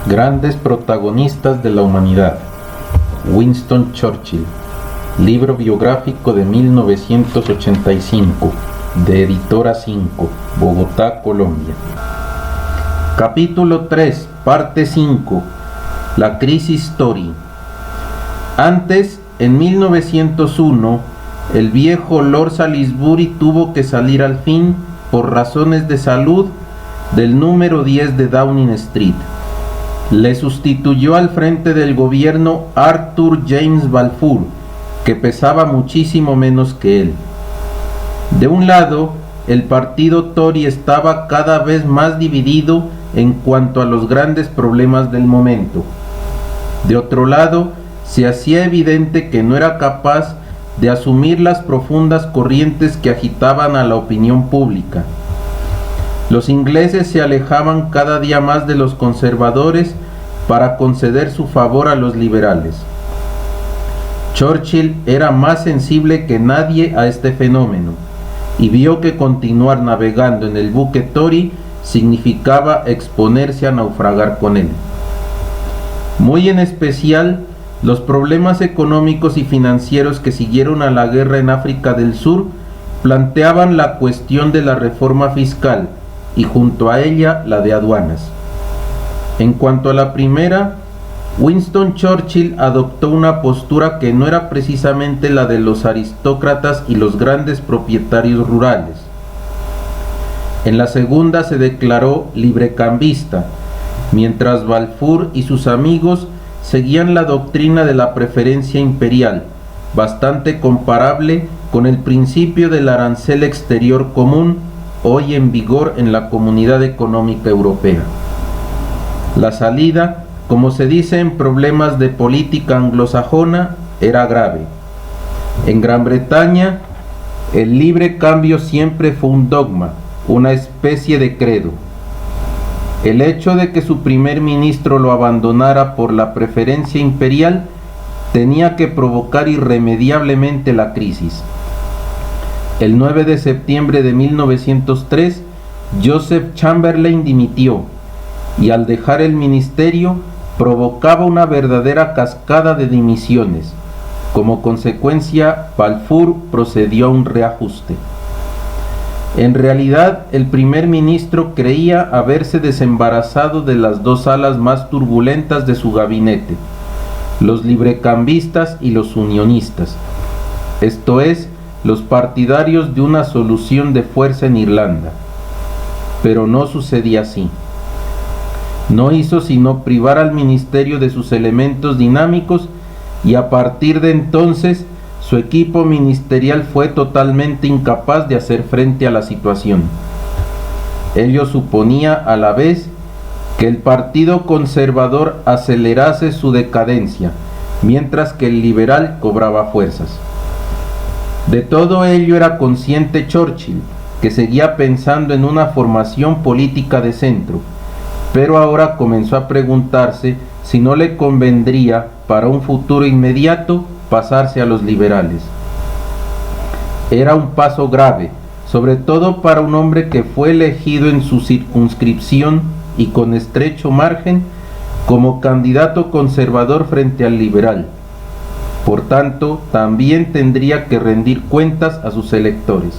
Grandes protagonistas de la humanidad. Winston Churchill. Libro biográfico de 1985, de Editora 5, Bogotá, Colombia. Capítulo 3, parte 5. La crisis Tory. Antes, en 1901, el viejo Lord Salisbury tuvo que salir al fin, por razones de salud, del número 10 de Downing Street. Le sustituyó al frente del gobierno Arthur James Balfour, que pesaba muchísimo menos que él. De un lado, el partido Tory estaba cada vez más dividido en cuanto a los grandes problemas del momento. De otro lado, se hacía evidente que no era capaz de asumir las profundas corrientes que agitaban a la opinión pública. Los ingleses se alejaban cada día más de los conservadores para conceder su favor a los liberales. Churchill era más sensible que nadie a este fenómeno y vio que continuar navegando en el buque Tory significaba exponerse a naufragar con él. Muy en especial, los problemas económicos y financieros que siguieron a la guerra en África del Sur planteaban la cuestión de la reforma fiscal y junto a ella la de aduanas. En cuanto a la primera, Winston Churchill adoptó una postura que no era precisamente la de los aristócratas y los grandes propietarios rurales. En la segunda se declaró librecambista, mientras Balfour y sus amigos seguían la doctrina de la preferencia imperial, bastante comparable con el principio del arancel exterior común, hoy en vigor en la Comunidad Económica Europea. La salida, como se dice en problemas de política anglosajona, era grave. En Gran Bretaña, el libre cambio siempre fue un dogma, una especie de credo. El hecho de que su primer ministro lo abandonara por la preferencia imperial tenía que provocar irremediablemente la crisis. El 9 de septiembre de 1903, Joseph Chamberlain dimitió y al dejar el ministerio provocaba una verdadera cascada de dimisiones. Como consecuencia, Balfour procedió a un reajuste. En realidad, el primer ministro creía haberse desembarazado de las dos alas más turbulentas de su gabinete, los librecambistas y los unionistas, esto es, los partidarios de una solución de fuerza en Irlanda. Pero no sucedía así. No hizo sino privar al ministerio de sus elementos dinámicos y a partir de entonces su equipo ministerial fue totalmente incapaz de hacer frente a la situación. Ello suponía a la vez que el partido conservador acelerase su decadencia, mientras que el liberal cobraba fuerzas. De todo ello era consciente Churchill, que seguía pensando en una formación política de centro, pero ahora comenzó a preguntarse si no le convendría para un futuro inmediato pasarse a los liberales. Era un paso grave, sobre todo para un hombre que fue elegido en su circunscripción y con estrecho margen como candidato conservador frente al liberal. Por tanto, también tendría que rendir cuentas a sus electores.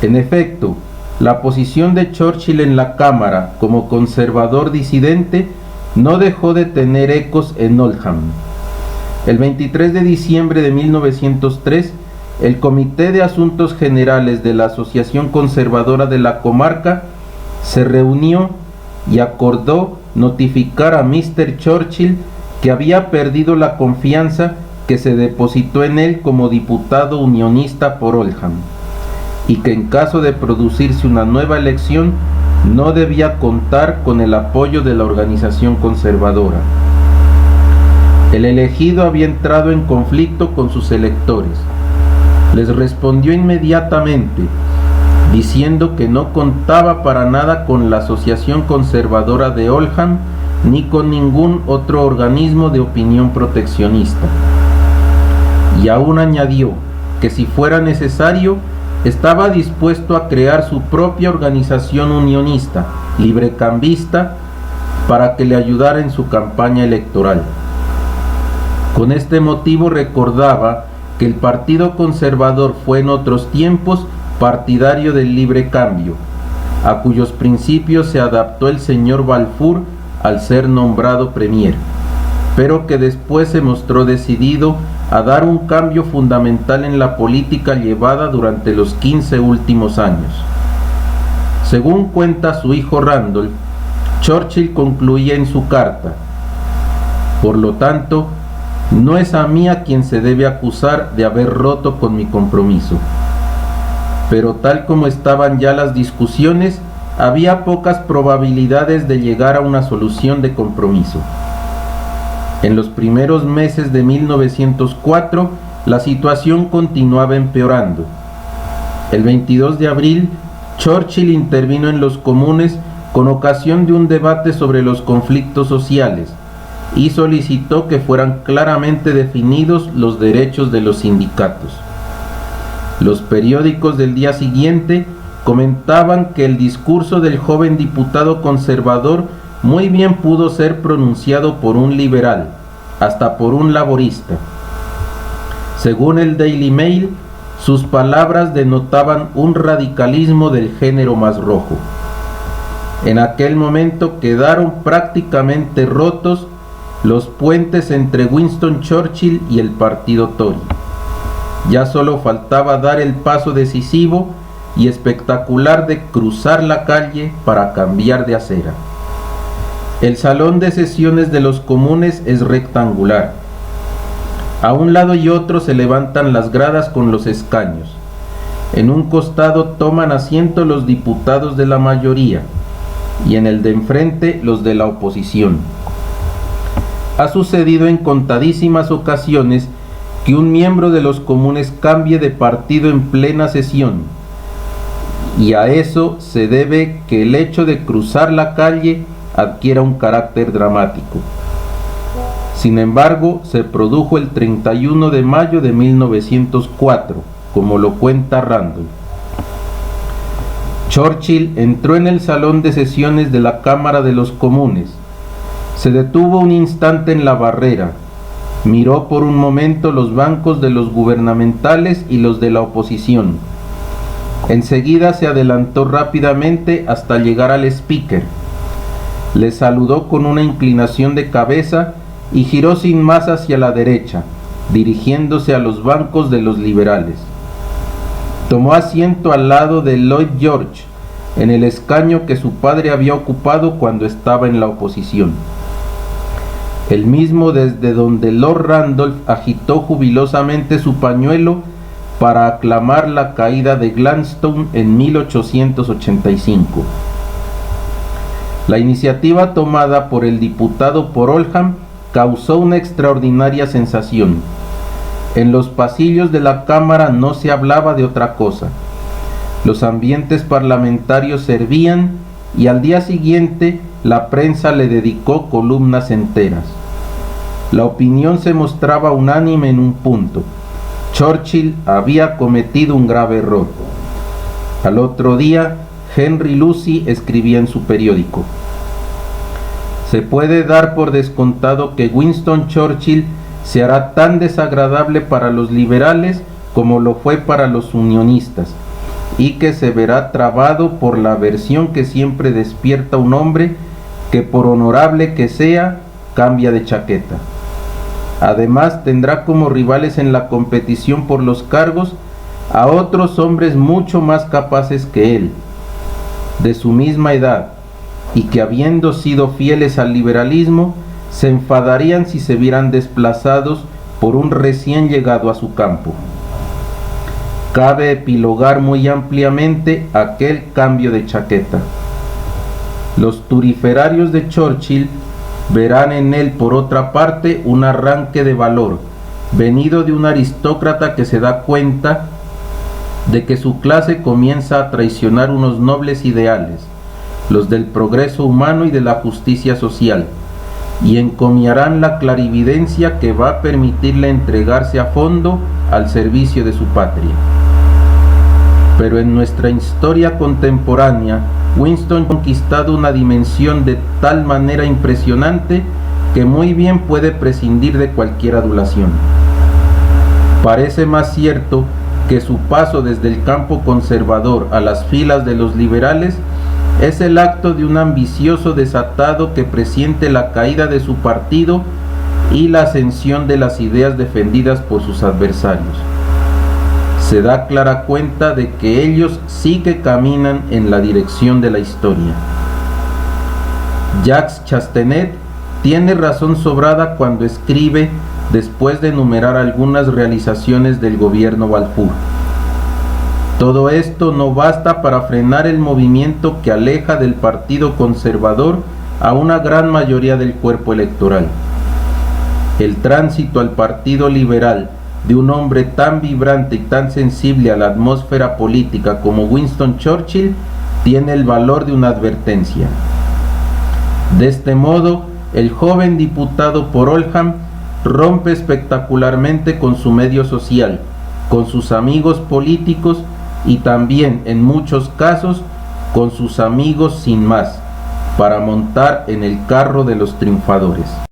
En efecto, la posición de Churchill en la Cámara como conservador disidente no dejó de tener ecos en Oldham. El 23 de diciembre de 1903, el Comité de Asuntos Generales de la Asociación Conservadora de la comarca se reunió y acordó notificar a Mr. Churchill que había perdido la confianza que se depositó en él como diputado unionista por Oldham, y que en caso de producirse una nueva elección no debía contar con el apoyo de la organización conservadora. El elegido había entrado en conflicto con sus electores. Les respondió inmediatamente, diciendo que no contaba para nada con la Asociación Conservadora de Oldham ni con ningún otro organismo de opinión proteccionista. Y aún añadió que si fuera necesario, estaba dispuesto a crear su propia organización unionista, librecambista, para que le ayudara en su campaña electoral. Con este motivo recordaba que el Partido Conservador fue en otros tiempos partidario del libre cambio, a cuyos principios se adaptó el señor Balfour al ser nombrado premier, pero que después se mostró decidido a dar un cambio fundamental en la política llevada durante los 15 últimos años. Según cuenta su hijo Randolph, Churchill concluía en su carta: por lo tanto, no es a mí a quien se debe acusar de haber roto con mi compromiso. Pero tal como estaban ya las discusiones, había pocas probabilidades de llegar a una solución de compromiso. En los primeros meses de 1904, la situación continuaba empeorando. El 22 de abril, Churchill intervino en los comunes con ocasión de un debate sobre los conflictos sociales y solicitó que fueran claramente definidos los derechos de los sindicatos. Los periódicos del día siguiente comentaban que el discurso del joven diputado conservador muy bien pudo ser pronunciado por un liberal, hasta por un laborista. Según el Daily Mail, sus palabras denotaban un radicalismo del género más rojo. En aquel momento quedaron prácticamente rotos los puentes entre Winston Churchill y el partido Tory. Ya solo faltaba dar el paso decisivo y espectacular de cruzar la calle para cambiar de acera. El salón de sesiones de los comunes es rectangular. A un lado y otro se levantan las gradas con los escaños. En un costado toman asiento los diputados de la mayoría y en el de enfrente los de la oposición. Ha sucedido en contadísimas ocasiones que un miembro de los comunes cambie de partido en plena sesión, y a eso se debe que el hecho de cruzar la calle adquiera un carácter dramático. Sin embargo, se produjo el 31 de mayo de 1904, como lo cuenta Randolph. Churchill entró en el salón de sesiones de la Cámara de los Comunes. Se detuvo un instante en la barrera, miró por un momento los bancos de los gubernamentales y los de la oposición. Enseguida se adelantó rápidamente hasta llegar al speaker. Le saludó con una inclinación de cabeza y giró sin más hacia la derecha, dirigiéndose a los bancos de los liberales. Tomó asiento al lado de Lloyd George, en el escaño que su padre había ocupado cuando estaba en la oposición. El mismo desde donde Lord Randolph agitó jubilosamente su pañuelo para aclamar la caída de Gladstone en 1885. La iniciativa tomada por el diputado por Oldham causó una extraordinaria sensación. En los pasillos de la Cámara no se hablaba de otra cosa. Los ambientes parlamentarios servían y al día siguiente la prensa le dedicó columnas enteras. La opinión se mostraba unánime en un punto: Churchill había cometido un grave error. Al otro día, Henry Lucy escribía en su periódico: se puede dar por descontado que Winston Churchill se hará tan desagradable para los liberales como lo fue para los unionistas, y que se verá trabado por la aversión que siempre despierta un hombre que, por honorable que sea, cambia de chaqueta. Además, tendrá como rivales en la competición por los cargos a otros hombres mucho más capaces que él, de su misma edad, y que, habiendo sido fieles al liberalismo, se enfadarían si se vieran desplazados por un recién llegado a su campo. Cabe epilogar muy ampliamente aquel cambio de chaqueta. Los turiferarios de Churchill verán en él, por otra parte, un arranque de valor, venido de un aristócrata que se da cuenta de que su clase comienza a traicionar unos nobles ideales, los del progreso humano y de la justicia social, y encomiarán la clarividencia que va a permitirle entregarse a fondo al servicio de su patria. Pero en nuestra historia contemporánea, Winston ha conquistado una dimensión de tal manera impresionante que muy bien puede prescindir de cualquier adulación. Parece más cierto que su paso desde el campo conservador a las filas de los liberales es el acto de un ambicioso desatado que presiente la caída de su partido y la ascensión de las ideas defendidas por sus adversarios. Se da clara cuenta de que ellos sí que caminan en la dirección de la historia. Jacques Chastenet tiene razón sobrada cuando escribe, después de enumerar algunas realizaciones del gobierno Balfour: todo esto no basta para frenar el movimiento que aleja del partido conservador a una gran mayoría del cuerpo electoral. El tránsito al partido liberal de un hombre tan vibrante y tan sensible a la atmósfera política como Winston Churchill tiene el valor de una advertencia. De este modo, el joven diputado por Oldham rompe espectacularmente con su medio social, con sus amigos políticos y también, en muchos casos, con sus amigos sin más, para montar en el carro de los triunfadores.